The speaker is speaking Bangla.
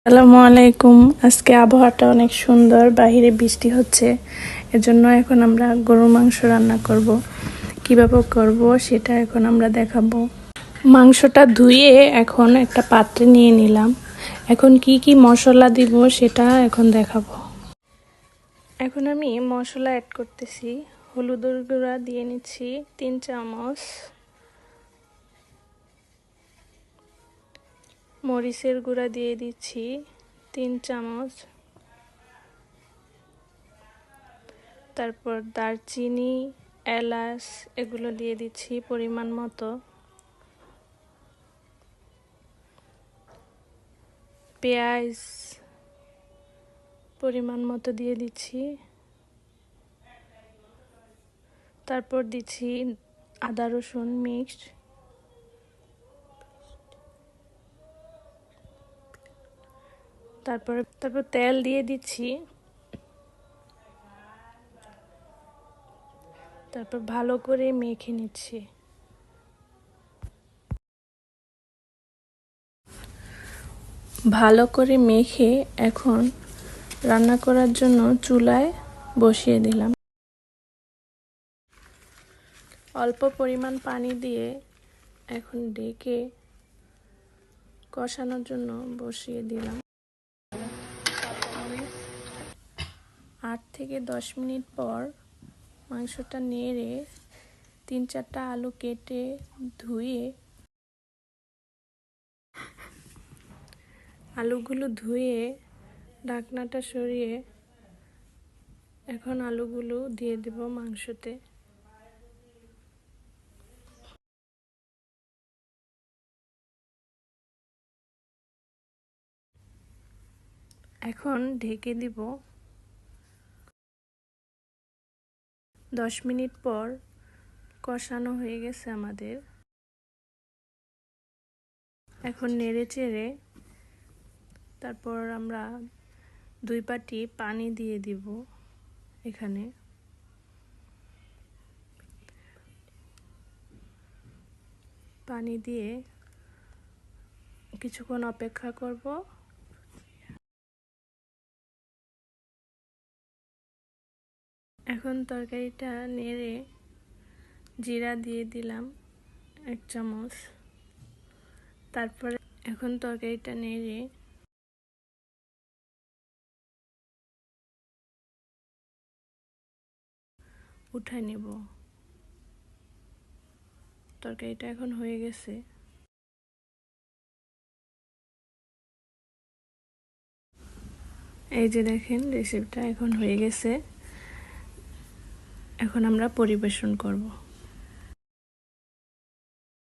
আসসালামু আলাইকুম। আজকে আবহাওয়াটা অনেক সুন্দর, বাইরে বৃষ্টি হচ্ছে। এজন্য এখন আমরা গরুর মাংস রান্না করব। কিভাবে করব সেটা এখন আমরা দেখাবো। মাংসটা ধুয়ে এখন একটা পাত্রে নিয়ে নিলাম। এখন কি কি মশলা দিব সেটা এখন দেখাবো। এখন আমি মশলা অ্যাড করতেছি। হলুদের গুঁড়া দিয়ে নিচ্ছি 3 চামচ, মরিচের গুঁড়া দিয়ে দিচ্ছি 3 চামচ, তারপর দারচিনি, এলাচ এগুলো দিয়ে দিচ্ছি পরিমাণ মতো। পেঁয়াজ পরিমাণ মতো দিয়ে দিচ্ছি। তারপর দিচ্ছি আদা রসুন মিক্সড। তারপর তেল দিয়ে দিচ্ছি। তারপর ভালো করে মেখে নিচ্ছি। ভালো করে মেখে এখন রান্না করার জন্য চুলায় বসিয়ে দিলাম। অল্প পরিমাণ পানি দিয়ে এখন ঢেকে কষানোর জন্য বসিয়ে দিলাম। 8 থেকে 10 মিনিট পর মাংসটা নেড়ে 3-4টা আলু কেটে ধুয়ে আলুগুলো ধুয়ে ঢাকনাটা সরিয়ে এখন আলুগুলো দিয়ে দেব মাংসতে। এখন ঢেকে দিব। 10 মিনিট পর কষানো হয়ে গেছে আমাদের। এখন নেড়ে চেড়ে তারপর আমরা 2 বাটি পানি দিয়ে দিব। এখানে পানি দিয়ে কিছুক্ষণ অপেক্ষা করব। এখন তরকারিটা নেড়ে জিরা দিয়ে দিলাম 1 চামচ। তারপরে এখন তরকারিটা নেড়ে উঠায় নেব। তরকারিটা এখন হয়ে গেছে। এই যে দেখেন রেসিপিটা এখন হয়ে গেছে। এখন আমরা পরিবেশন করব।